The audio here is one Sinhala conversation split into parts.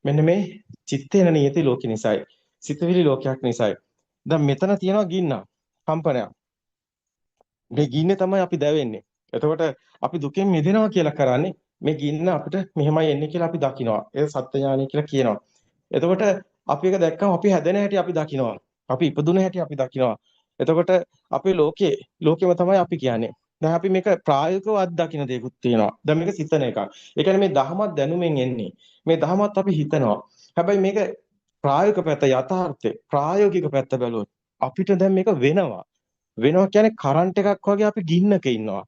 මෙන්න මේ චිත්තේන නියති ලෝක නිසායි. සිතවිලි ලෝකයක් නිසායි. දැන් මෙතන තියෙනවා ගින්න. කම්පනයක්. මේ ගින්නේ තමයි අපි දැවෙන්නේ. එතකොට අපි දුකෙන් මිදෙනවා කියලා කරන්නේ මේ ගින්න අපිට මෙහෙමයි එන්නේ කියලා අපි දකිනවා. ඒ සත්‍ය ඥානය කියලා කියනවා. එතකොට අපි එක දැක්කම අපි හැදෙන හැටි අපි දකිනවා. අපි ඉපදුන හැටි අපි දකිනවා. එතකොට අපේ ලෝකෙම තමයි අපි කියන්නේ. දැන් අපි මේක ප්‍රායෝගිකව අත්දකින්න දෙයක්ත් තියෙනවා. දැන් මේක සිතන එකක්. ඒ කියන්නේ මේ දහමත් දැනුමෙන් එන්නේ. මේ දහමත් අපි හිතනවා. හැබැයි මේක ප්‍රායෝගික පැත්ත යථාර්ථය ප්‍රායෝගික පැත්ත බැලුවොත් අපිට දැන් මේක වෙනවා. වෙනවා කියන්නේ කරන්ට් එකක් වගේ අපි ගින්නක ඉන්නවා.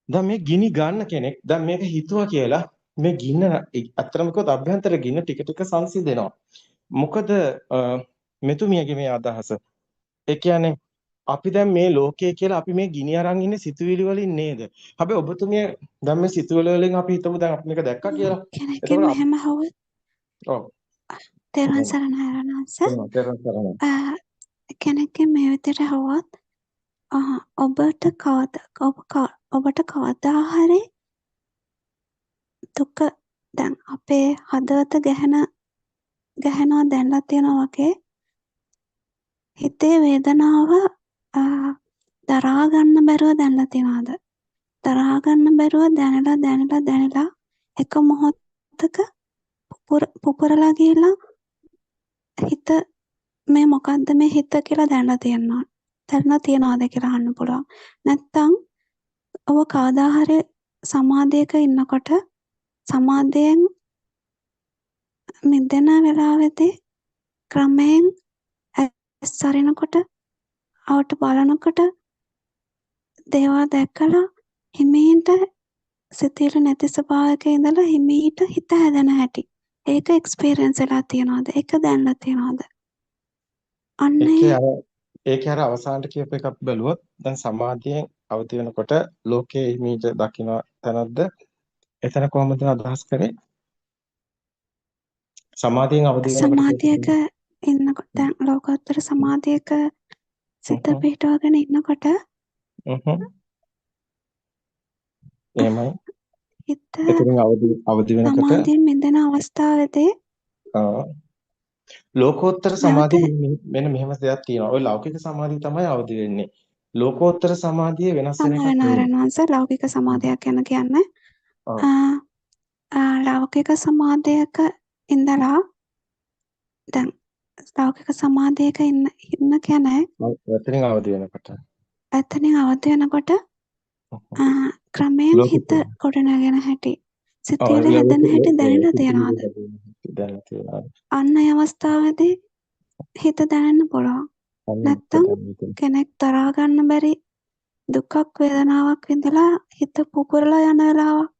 දැන් මේ ගිනි ගන්න කෙනෙක් දැන් මේක හිතුවා කියලා මේ ගින්න අත්‍තරම කිව්වොත් අභ්‍යන්තර ගින්න ටික ටික සංසිඳෙනවා. මොකද මෙතුමියගේ මේ අදහස. ඒ කියන්නේ අපි දැන් මේ ලෝකයේ කියලා අපි මේ ගිනි අරන් ඉන්නේ සිතුවිලි වලින් නේද? හැබැයි ඔබතුමිය දැන් මේ සිතුවිලි වලින් අපි හිතමු දැන් අපි මේක දැක්කා කියලා. කෙනෙක්ගෙන් එතකොට මෙහෙම අහුවොත් ඔව්. තෙරුවන් සරණයි රණාංශ. තේරුම් ගන්න. කෙනෙක්ගෙන් මේ විදිහට අහුවොත් ඔබට කවදා හරි දුක දැන් අපේ හදවත ගැහෙනවා දැනලා තියෙනවා වගේ හිතේ වේදනාව දරා ගන්න බැරුව දැනලා තියනවාද? දරා ගන්න බැරුව දැනලා එක මොහොතක පුපුරලා ගිහලා හිත මේ මොකද්ද මේ හිත කියලා දැනලා තියනවාද කියලා අහන්න පුළුවන්. නැත්තම් ඔබ කවදා හරි සමාධියක ඉන්නකොට සමාධියෙන් මිදෙන වෙලාවෙදී ක්‍රමයෙන් ඇස් අරිනකොට අවට බලනකොට දේවල් දැකලා හිමීට සිතිවිලි නැති ස්වභාවයක ඉඳලා හිමීට හිත හැදෙන හැටි. ඒක එක්ස්පීරියන්ස් වෙලා තියනවාද? ඒක දැනලා තියනවාද? ඒකේ අර අවසානට කියපු එකක් බැලුවොත් දැන් සමාධියෙන් අවදි වෙනකොට ලෝකයේ හිමීට දකින්න තැනක්ද එතන කොහොමද අදහස් කරේ සමාධියෙන් අවදි සමාධියක වෙනකොට ඉන්නකොට දැන් ලෝකෝත්තර සමාධියක සිත පිහිටවගෙන ඉන්නකොට එහෙමයි හිත එතනින් අවදි වෙනකොට සමාධියෙන් මිදෙන අවස්ථාවේදී ලෝකෝත්තර නැවත සමාධිය මෙන්න මෙහෙම දෙයක් තියෙනවා. ඔය ලෞකික සමාධිය තමයි අවදි වෙන්නේ. ලෝකෝත්තර සමාධිය වෙනස් වෙන එකක් නෙවෙයි. සමාවෙනාරණවංශ ලෞකික සමාධියක් ගැන කියන්නේ ඔව්. ලෞකික සමාධියක ඉඳලා දැන් ලෞකික සමාධියක ඉන්න කෙනෙක් එතනින් අවදි වෙනකොට. එතනින් අවදි වෙනකොට ක්‍රමයෙන් හිත ගොඩනගෙන හැටි සිතිවිලි හැදෙන හැටි දැනලා තියනවාද? දැනලා තියෙනවා. අන්න ඒ අවස්ථාවේදී හිත දැනෙන්න පුළුවන්. නැත්තම් කෙනෙක් තරහා ගන්න බැරි දුකක් වේදනාවක් විඳලා හිත පුපුරලා යන වෙලාවක්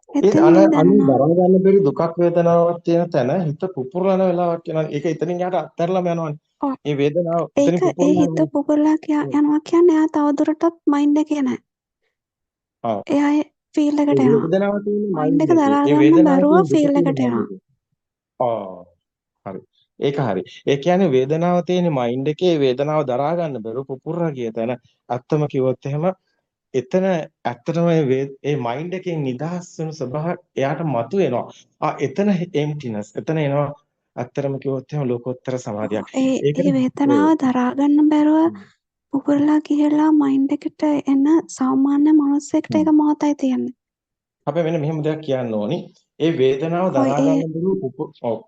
ඒ එතනින් දැනෙනවා. දරා ගන්න බැරි දුකක් වේදනාවක් තියෙන තැන හිත පුපුරන වෙලාවක් කියනවා. ඒක එතනින් යට අත්හැරලාම යනවනේ. ඔව්. මේ වේදනාව ඒක එතනින් ඒ පුපුරලා හිත පුපුරලා යනවා කියන්නේ එයා තවදුරටත් මයින්ඩ් එකේ නැහැ. ඔව්. එයා ඒ ෆීල් එකට ඒ එනවා. වේදනාව තියෙන මයින්ඩ් එක මයින්ඩ් එකේ. දරා ඒ ගන්න වේදනාව බැරුව තියෙන දුක ෆීල් තියෙන එකට මයින්ඩ් එනවා. එකේ. හරි. ඒක හරි. ඒ කියන්නේ වේදනාව තියෙන මයින්ඩ් එකේ වේදනාව දරා ගන්න බැරුව පුපුරලා ගිය තැන ඇත්තම කිව්වොත් එහෙම එතන ඇත්තටම මේ මයින්ඩ් එකෙන් නිදහස් වෙන ස්වභාවය එයාට මතුවෙනවා. එතන එම්ප්ටිනස්. එතන එනවා ඇත්තටම කිව්වොත් එහෙම ලෝකෝත්තර සමාධියක්. ඒ වේදනාව දරා ගන්න බැරුව පුපුරලා ගිහලා මයින්ඩ් එකට එන සාමාන්‍ය මනුස්සයෙක්ට ඒක මොහොතයි තියෙන්නේ. හැබැයි මෙන්න මෙහෙම දෙයක් කියන්න ඕනි. ඒ වේදනාව හොයි දරා ගන්න බැරුව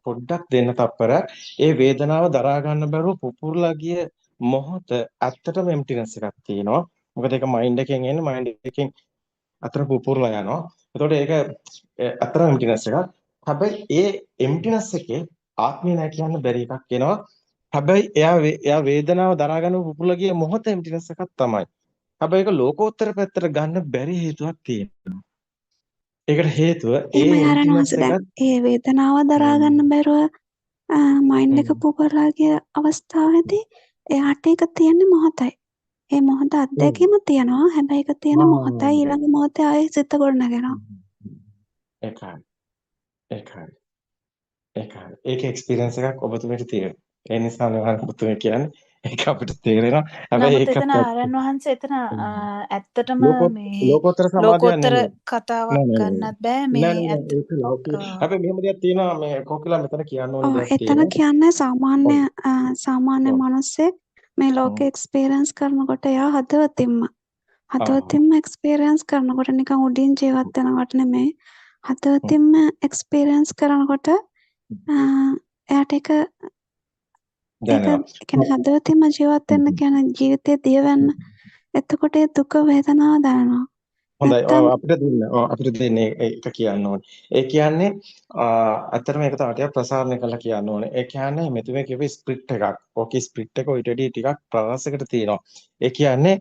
පොඩ්ඩක් දෙන්න තප්පරයක්. ඒ වේදනාව දරා ගන්න බැරුව පුපුරලා ගිය මොහොත ඇත්තටම එම්ප්ටිනස් එකක් තියෙනවා. මොකද ඒක මයින්ඩ් එකෙන් එන්නේ මයින්ඩ් එකෙන් අතර පුපුරලා යනවා. එතකොට ඒක අතරම එම්ප්ටිනස් එකක්. හැබැයි ඒ එම්ප්ටිනස් එකේ ආත්මය නැහැ කියන්න බැරි එකක් එනවා. හැබැයි එයා වේදනාව දරා ගන්න පුපුරලා ගිය මොහොත එම්ප්ටිනස් එකක් තමයි. හැබැයි ඒක ලෝකෝත්තර පැත්තට ගන්න බැරි හේතුවක් තියෙනවා. ඒකට හේතුව ඒ එහෙම එම්ප්ටිනස් යරනවාස දැන් එකත් ඒ වේදනාව දරා ගන්න බැරුව මයින්ඩ් එක පුපුරලා ගිය අවස්ථාවේදී එයාට ඒක තියෙන්නේ මොහොතයි. ඒ මොහොත අත්දැකීම තියනවා. හැබැයි ඒක තියෙන මොහොතයි ඊළඟ මොහොතේ ආයෙ සිත ගොඩනගෙනවා. ඒකයි ඒකයි ඒකයි ඒක එක්ස්පීරියන්ස් එකක් ඔබතුමීට තියෙනවා. ඒ නිසා නේ ඔබතුමී කියන්නේ ඒක අපිට තේරෙනවා. හැබැයි නමුත් ඒකත් එතන ඇත්ත. ආරයන් වහන්සේ එතන ඇත්තටම මේ ලෝකෝත්තර සමාධියක් ලෝකෝත්තර නෙමෙයි. කතාවක් නෑ නෑ ගන්නත් බෑ නෑ මේ නෑ ඇත්ත ඒක ලෞකික. හැබැයි මෙහෙම දෙයක් තියෙනවා මේ කොකිලා මෙතන කියන්න ඕනේ ඔව් දෙයක් එතන තියෙනවා. කියන්නේ සාමාන්‍ය ඔව් සාමාන්‍ය ඔව් මිනිස්සෙක් මේ ඔව්. ලෝකෙ එක්ස්පීරියන්ස් කරනකොට එයා ආ හදවතින්ම එක්ස්පීරියන්ස් කරනකොට නිකන් උඩින් ජීවත් වෙනවට නෙමෙයි හ්ම්. හදවතින්ම එක්ස්පීරියන්ස් කරනකොට එයාට ඒක දැනෙනවා. කියන්නේ හදවතින්ම ජීවත් වෙන්න කියන්නේ ජීවිතේ දිය වෙන්න. එතකොට ඒ දුක වේදනාව දැනෙනවා. හොඳයි. නැත්තම් අපිට දෙන්නේ ඒක කියන්න ඕනේ. ඒ කියන්නේ ඇත්තටම ඒක තව ටිකක් ප්‍රසාරණය කරලා කියන්න ඕනේ. ඒ කියන්නේ මෙතුමේ කියපු ස්ප්‍රිට් එකක්. ඕකේ ස්ප්‍රිට් එක ඊට වඩා ටිකක් ප්‍රාසයකට තියෙනවා. ඒ කියන්නේ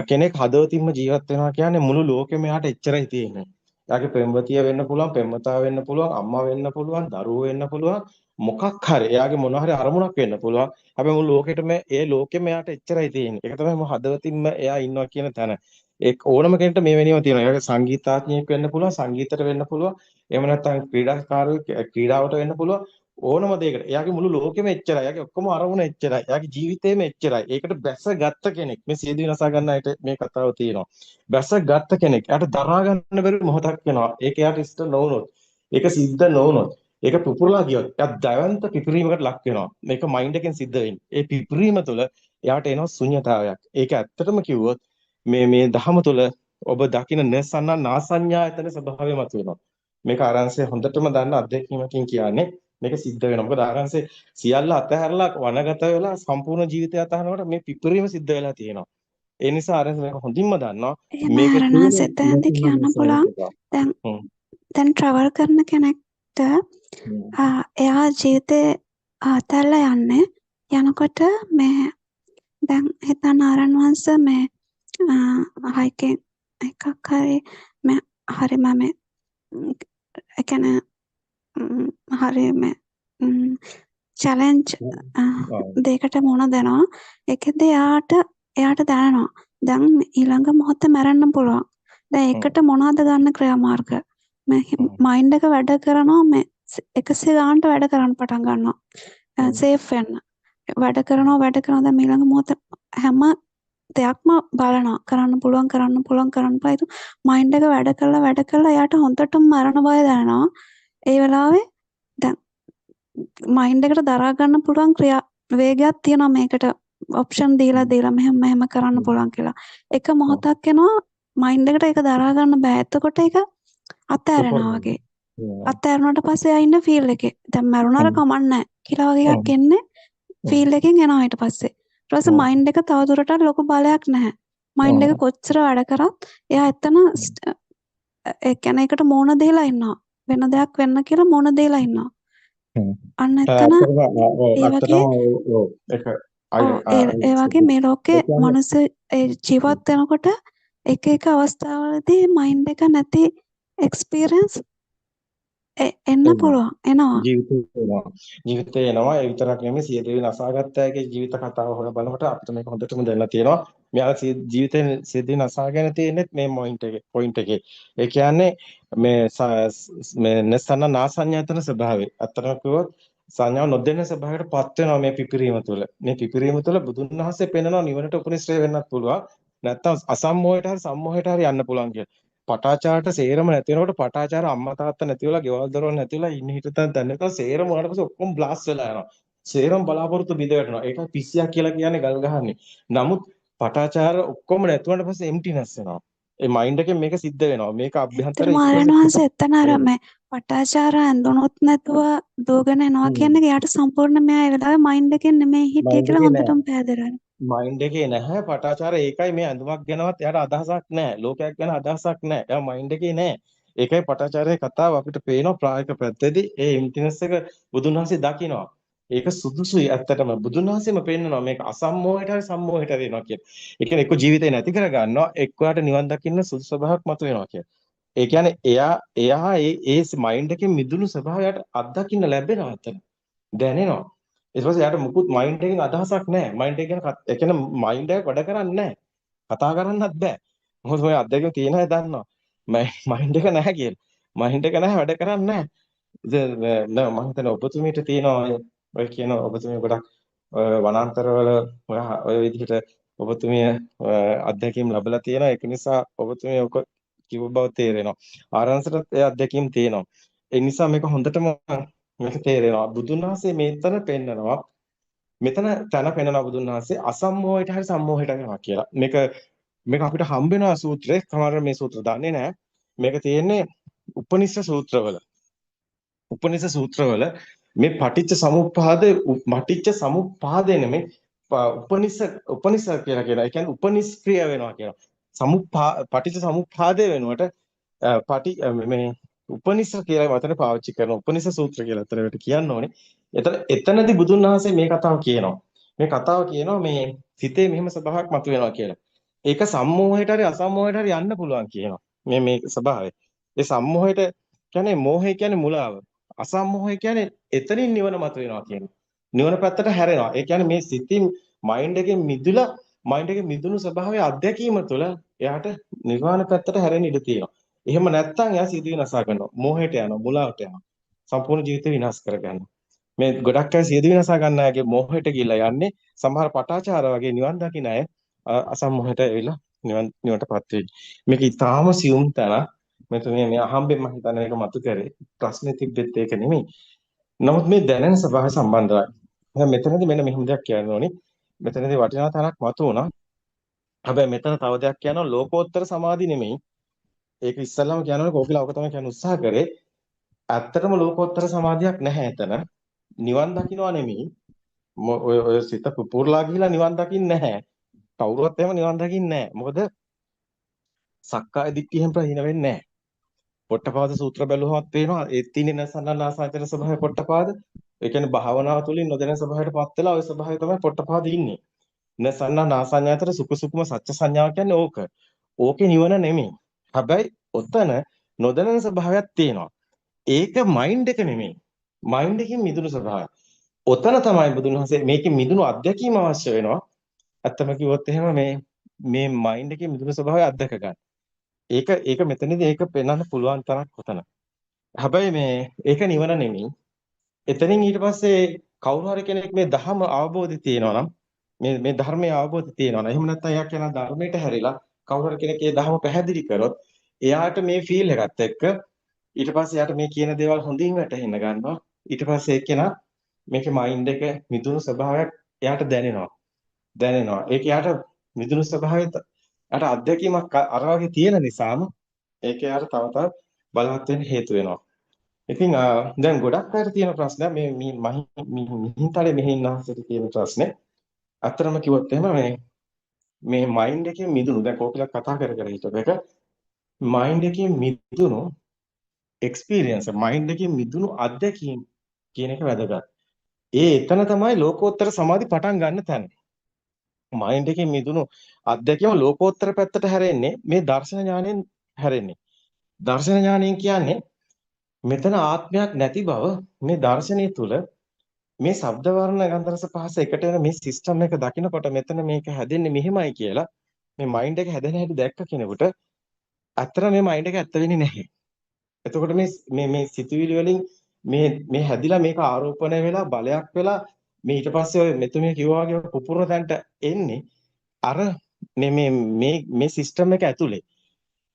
කෙනෙක් හදවතින්ම ජීවත් වෙනවා කියන්නේ මුළු ලෝකෙම එයාට එච්චරයි තියෙන්නේ. එයාගේ පෙම්වතිය වෙන්න පුළුවන්, පෙම්වතා වෙන්න පුළුවන්, අම්මා වෙන්න පුළුවන්, දරුවෝ වෙන්න පුළුවන්, මොකක් හරි එයාගේ මොනවා හරි අරමුණක් වෙන්න පුළුවන්. හැබැයි මුළු ලෝකෙටම ඒ ලෝකෙම එයාට එච්චරයි තියෙන්නේ. ඒක තමයි හදවතින්ම එයා ඉන්නවා කියන තැන. ඒ ඕනම කෙනෙක්ට මේ වෙනේම තියෙනවා. ඒක සංගීතාඥයෙක් වෙන්න පුළුවන්, සංගීතයට වෙන්න පුළුවන්. එහෙම නැත්නම් ක්‍රීඩාකාරයෙක් ක්‍රීඩාවට වෙන්න පුළුවන්. ඕනම දෙයකට. එයාගේ මුළු ලෝකෙම එච්චරයි. එයාගේ ඔක්කොම අරමුණ එච්චරයි. එයාගේ ජීවිතේම එච්චරයි. ඒකට බැසගත්ත කෙනෙක්. මේ සියදිවි නසා ගන්න අයට මේ කතාව තියෙනවා. බැසගත්ත කෙනෙක්. එයාට දරා ගන්න බැරි මොහොතක් වෙනවා. ඒක එයාට ඉෂ්ට නොවුනොත්. ඒක සිද්ධ නොවුනොත්. ඒක පුපුරලා ගියොත් එයා දැවැන්ත පිපිරීමකට ලක් වෙනවා. මේක මයින්ඩ් එකෙන් සිද්ධ වෙන්නේ. ඒ පිපිරීම තුළ එයාට එනවා ශුන්‍යතාවයක්. ඒක ඇත්තටම කිව්වොත් මේ දහම තුළ ඔබ දකින නසන්න නාසඤ්ඤායතන ස්වභාවය මතුවෙනවා. මේක ආරංශය හොඳටම දන්න අත්දැකීමකින් කියන්නේ මේක සිද්ධ වෙනවා. මොකද ආරංශය සියල්ල අතහැරලා වනගත වෙලා සම්පූර්ණ ජීවිතය අතහරිනකොට මේ පිපිරීම සිද්ධ වෙලා තියෙනවා. ඒ නිසා ආරංශය මේක හොඳින්ම දන්නවා. එහෙම මේකේ තියෙන ආරණාස එතනදී කියන්න නසන්න පුළුවන්. එක. දැන් හ්ම්. දැන් ට්‍රැවල් කරන කෙනෙක්ට එයා ජීවිතේ අතහැරලා යන්නේ යනකොට මේ දැන් හිතන්න ආරණ වහන්සේ මේ හයිකින් එකක් හරි මම ඒ කියන්නේ හරි මේ චැලෙන්ජ් දෙයකට මුහුණ දෙනවා. ඒකෙන්ද එයාට දැනෙනවා. දැන් ඊළඟ මොහොතේ මැරෙන්න පුළුවන්. දැන් ඒකට මොනවද ගන්න ක්‍රියාමාර්ග? මේ මයින්ඩ් එක වැඩ කරනවා මේ 100 ගානට වැඩ කරන්න පටන් ගන්නවා. සේෆ් වෙන්න. වැඩ කරනවා දැන් ඊළඟ මොහොත හැම දෙයක්ම බලනවා. කරන්න පුළුවන්. මයින්ඩ් එක වැඩ කළා එයාට හොඳටම මරණ බය දැනෙනවා. ඒ වෙලාවේ දැන් මයින්ඩ් එකට දරා ගන්න පුළුවන් වේගයක් තියෙනවා මේකට ඔප්ෂන් දීලා මෙහෙම කරන්න පුළුවන් කියලා. එක මොහොතක් එනවා මයින්ඩ් එකට ඒක දරා ගන්න බෑ. එතකොට ඒක අතහැරෙනවා වගේ. අතහැරුණාට පස්සේ ආ ඉන්න ෆීල් එකේ. දැන් මරුණාර කමන්නේ කියලා වගේ එකක් එන්නේ ෆීල් එකෙන් එනවා ඊට පස්සේ. ඊට පස්සේ මයින්ඩ් එක තවදුරටත් ලොකු බලයක් නැහැ. මයින්ඩ් එක කොච්චර වැඩ කරත් එයා එතන ඒ කියන්නේ ඒකට මෝන දෙලා ඉන්නවා. වෙන දෙයක් වෙන්න කියලා මෝන දෙලා ඉන්නවා. අන්න එතන ඒ වගේ මේ ලෝකේ මනුස්ස ජීවත් වෙනකොට එක අවස්ථාවලදී මයින්ඩ් එක නැති එක්ස්පීරියන්ස් එන්න පුළුවන් එනවා. ජීවිතේ එනවා. ඒ විතරක් නෙමෙයි සියදිවි නසාගත්ත අයගේ ජීවිත කතාව හොයලා බලනකොට අපිට මේක හොඳටම දැනලා තියෙනවා. මෙයාලා ජීවිතේ සියදිවි නසාගෙන තියෙන්නේ මේ පොයින්ට් එකේ. ඒ කියන්නේ මේ නසන්න නාසඤ්ඤායතන ස්වභාවය. අත්‍තරම කිව්වොත් සංඥාව නොදෙන්න ස්වභාවයට පත් වෙනවා මේ පිපිරීම තුළ. මේ පිපිරීම තුළ බුදුන් වහන්සේ පෙන්වනවා නිවනට උපනිශ්‍රේ වෙන්නත් පුළුවන්. නැත්තම් අසම්මෝහයට හරි සම්මෝහයට හරි යන්න පුළුවන් කියලා. පටාචාරට සේරම නැති වෙනකොට පටාචාර අම්මා තාත්තා නැති වෙලා ගෙවල් දොරවල් නැති වෙලා ඉන්න හිටතන් දැන් නැත්නම් සේරම උනාට පස්සේ ඔක්කොම බ්ලාස්ට් වෙලා යනවා. සේරම බලාපොරොත්තු බිඳ වැටෙනවා. ඒකයි පිස්සියක් කියලා කියන්නේ ගල් ගහන්නේ. නමුත් පටාචාර ඔක්කොම නැති වුණාට පස්සේ එම්ටිනස් වෙනවා. ඒ මයින්ඩ් එකෙන් මේක සිද්ධ වෙනවා. මේක අභ්‍යන්තර මාරණවංශ එතන අර මේ පටාචාර ඇඳුනොත් නැතුව දුවගෙන එනවා කියන්නේ එයාට සම්පූර්ණ මෙයා ඒ වෙලාවේ මයින්ඩ් එකෙන් නෙමෙයි හිටියේ කියලා හොඳටම පැහැදිලියි. මයින්ඩ් එකේ නැහැ පටාචාර ඒකයි මේ ඇඳුමක් ගැනවත් එයාට අදහසක් නැහැ. ලෝකයක් ගැන අදහසක් නැහැ. එයා මයින්ඩ් එකේ නැහැ. ඒකයි පටාචාරයේ කතාව අපිට පේනවා ප්‍රායෝගික පැත්තේදී ඒ ඉම්ටිනස් එක බුදුන් වහන්සේ දකිනවා. ඒක සුදුසුයි ඇත්තටම බුදුන් වහන්සේම පෙන්නනවා මේක අසම්මෝහයට හරි සම්මෝහයට වෙනවා කියන. ඒ කියන්නේ එක්ක ජීවිතේ නැති කර ගන්නවා එක්කවට නිවන් දකින්න සුදුසු ස්වභාවයක් මතුවෙනවා කියන. ඒ කියන්නේ එයා ඒ මයින්ඩ් එකේ මිදුණු ස්වභාවයට අත්දකින්න ලැබෙනවා ඇත්තට. දැනෙනවා. ඊට පස්සේ යාට මුකුත් මයින්ඩ් එකෙන් අදහසක් නැහැ. මයින්ඩ් එක ගැන ඒ කියන්නේ මයින්ඩ් එක වැඩ කරන්නේ නැහැ. කතා කරන්නත් බෑ. මොකද ඔය අත්දැකීම් තියෙන අය දන්නවා. මයින්ඩ් එක නැහැ කියලා. මයින්ඩ් එක නැහැ වැඩ කරන්නේ නැහැ. මම හිතන්නේ ඔබතුමීට තියෙනවා ඔය කියන ඔබතුමී ගොඩක් වනාන්තරවල ඔය විදිහට ඔබතුමිය අත්දැකීම් ලැබලා තියෙනවා. ඒක නිසා ඔබතුමිය ඔක කිව්ව බව තේරෙනවා. ආරංශරත් ඒ අත්දැකීම් තියෙනවා. ඒ නිසා මේක හොඳටම මේක තේරෙනවා. බුදුන් වහන්සේ මෙතන පෙන්නනවා. මෙතන තන පෙන්නනවා බුදුන් වහන්සේ අසම්මෝහයට හරි සම්මෝහයට යනවා කියලා. මේක අපිට හම්බ වෙනවා සූත්‍රේ. සමහර මේ සූත්‍ර දන්නේ නැහැ. මේක තියෙන්නේ උපනිෂ සූත්‍රවල. උපනිෂ සූත්‍රවල මේ පටිච්ච සමුප්පාදේ නෙමෙයි උපනිෂ කියලා කියනවා. ඒ කියන්නේ උපනිෂ්ක්‍රිය වෙනවා කියනවා. පටිච්ච සමුප්පාදේ වෙනුවට මේ උපනිෂ කියලා වචන පාවිච්චි කරන උපනිෂ සූත්‍ර කියලා අතරට කියන්න ඕනේ. එතනදී බුදුන් වහන්සේ මේ කතාව කියනවා. මේ කතාව කියනවා මේ සිතේ මෙහෙම ස්වභාවයක් මතුවෙනවා කියලා. ඒක සම්මෝහයට හරි අසම්මෝහයට හරි යන්න පුළුවන් කියනවා. මේ ස්වභාවය. ඒ සම්මෝහයට කියන්නේ මෝහය කියන්නේ මුලාව. අසම්මෝහය කියන්නේ එතනින් නිවන මතුවෙනවා කියනවා. නිවන පැත්තට හැරෙනවා. ඒ කියන්නේ මේ සිතින් මයින්ඩ් එකෙන් මිදුණු ස්වභාවය අත්දැකීම තුළ එයාට නිර්වාණ පැත්තට හැරෙන්න ඉඩ තියෙනවා. එහෙම නැත්නම් එයා සිත විනාශ කරනවා. මෝහයට යනවා, මුලාවට යනවා. සම්පූර්ණ ජීවිතය විනාශ කරගන්නවා. මේ ගොඩක් අය සිත විනාශ ගන්න අයගේ මෝහයට ගිහිල්ලා යන්නේ සමහර පටාචාර වගේ නිවන් දකින්න අය අසම්මෝහයට ඇවිල්ලා නිවනටපත් වෙන්නේ. මේක ඊටාම සියුම් තැන. මේ අහම්බෙන් මම හිතන්නේ ඒක මතු කරේ. ප්‍රශ්නේ තිබෙත් ඒක නෙමෙයි. නමුත් මේ දැනෙන ස්වභාවය සම්බන්ධයි. දැන් මෙතනදී මෙන්න මෙහෙම දෙයක් කියන්න ඕනේ. මෙතනදී වටිනා තැනක් මතු වුණා. හැබැයි මෙතන තව දෙයක් කියනවා ලෝකෝත්තර සමාධි නෙමෙයි. ඒක ඉස්සල්ලාම කියනවනේ කෝකිලා ඔක තමයි කියන්න උත්සාහ කරේ. ඇත්තටම ලෝකෝත්තර සමාධියක් නැහැ එතන. නිවන් දකින්නවා නෙමෙයි. ඔය සිත පුපුරලා ගිහිලා නිවන් දකින්නේ නැහැ. කවුරුවත් එහෙම නිවන් දකින්නේ නැහැ. මොකද සක්කාය දිට්ඨියෙන් ප්‍රහීන වෙන්නේ නැහැ. පොට්ටපාද සූත්‍ර බැලුවමත් පේනවා ඒ තින්නේ නසන්නාසාචර ස්වභාවය පොට්ටපාද. ඒ කියන්නේ භාවනාව තුළින් නොදැන ස්වභාවයටපත් වෙලා ওই ස්වභාවය තමයි පොට්ටපාද ඉන්නේ. නසන්නාසඤ්ඤාතර සුඛ සත්‍ය සංඥාව කියන්නේ ඕක. ඕකේ නිවන නෙමෙයි. හැබැයි ඔතන නොදැනෙන ස්වභාවයක් තියෙනවා. ඒක මයින්ඩ් එක නෙමෙයි. මයින්ඩ් එකකින් මිදුණු ස්වභාවය. ඔතන තමයි බුදුන් වහන්සේ මේකේ මිදුණු අත්දැකීම අවශ්‍ය වෙනවා. ඇත්තම කිව්වොත් එහෙම මේ මයින්ඩ් එකේ මිදුණු ස්වභාවය අත්දැක ගන්න. ඒක මෙතනදී ඒක පෙන්වන්න පුළුවන් තරක් කොතන. හැබැයි ඒක නිවන නෙමෙයි. එතනින් ඊට පස්සේ කවුරු හරි කෙනෙක් මේ ධර්ම අවබෝධය තියෙනවා නම් මේ ධර්මයේ අවබෝධය තියෙනවා නම් එහෙම නැත්නම් එයා කියන ධර්මයට හැරිලා කවුරු හරි කෙනෙක් ඒ ධර්ම පැහැදිලි කරොත් එයාට මේ ෆීල් එකත් එක්ක ඊට පස්සේ එයාට මේ කියන දේවල් හොඳින් වැටහෙන්න ගන්නවා. ඊට පස්සේ එක්කෙනා මේකේ මයින්ඩ් එක මිදුණු ස්වභාවයක් එයාට දැනෙනවා. ඒක එයාට මිදුණු ස්වභාවය අර අත්දැකීමක් අර වගේ තියෙන නිසාම ඒක යාර තව තවත් බලවත් වෙන්න හේතු වෙනවා. ඉතින් දැන් ගොඩක් අයට තියෙන ප්‍රශ්නයක් මේ මිහින්තලේ මෙහි ඉන්න ආසෙට තියෙන ප්‍රශ්නේ. අත්‍තරම කිව්වොත් එහෙම මේ මයින්ඩ් එකේ මිදුණු දැන් කෝකිලක් කතා කර හිටපු එක මයින්ඩ් එකේ මිදුණු එක්ස්පීරියන්ස් මයින්ඩ් එකේ මිදුණු අත්දැකීම් කියන එක වැදගත්. එතන තමයි ලෝකෝත්තර සමාධි පටන් ගන්න තැන. මයින්ඩ් එකේ මිදුණු අත්දැකීම ලෝකෝත්තර පැත්තට හැරෙන්නේ මේ දර්ශන ඥාණයෙන් හැරෙන්නේ. දර්ශන ඥාණයෙන් කියන්නේ මෙතන ආත්මයක් නැති බව මේ දර්ශනය තුල මේ ශබ්ද වර්ණ ගන්ධ රස පහස එකට වෙන මේ සිස්ටම් එක දකිනකොට මෙතන මේක හැදෙන්නේ මෙහෙමයි කියලා මේ මයින්ඩ් එක හැදෙන හැටි දැක්ක කෙනෙකුට අතර මේ මයින්ඩ් එක ඇත්ත වෙන්නේ නැහැ. එතකොට මේ සිතුවිලි වලින් මේ හැදිලා මේක ආරෝපණය වෙලා බලයක් වෙලා මේ ඊට පස්සේ ඔය මෙතුමිය කිව්වා වගේ පුපුරන තැනට එන්නේ අර මේ සිස්ටම් එක ඇතුලේ.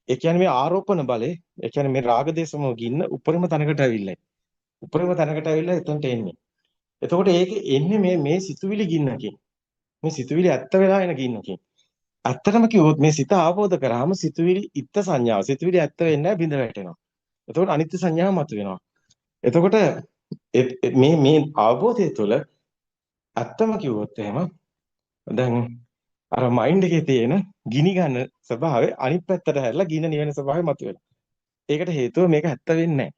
ඒ කියන්නේ මේ ආරෝපණ බලය, ඒ කියන්නේ මේ රාග දේශම ගින්න උපරිම තැනකට ඇවිල්ලා. උපරිම තැනකට ඇවිල්ලා එතනට එන්නේ. එතකොට ඒක එන්නේ මේ සිතුවිලි ගින්නකින්. මේ සිතුවිලි ඇත්ත වෙලා එන ගින්නකින්. ඇත්තටම කිව්වොත් මේ සිත ආපෝද කරාම සිතුවිලි ඉත්ත සංඥාව. සිතුවිලි ඇත්ත වෙන්නේ නැහැ බිඳ වැටෙනවා. එතකොට අනිත්‍ය සංඥාව මතුවෙනවා. එතකොට මේ අවබෝධය තුළ ඇත්තම කිව්වොත් එහෙම දැන් අර මයින්ඩ් එකේ තියෙන ගිනි ගන්න ස්වභාවය අනිත් පැත්තට හැරලා ගින නිවෙන ස්වභාවය මතුවෙනවා. ඒකට හේතුව මේක ඇත්ත වෙන්නේ නැහැ.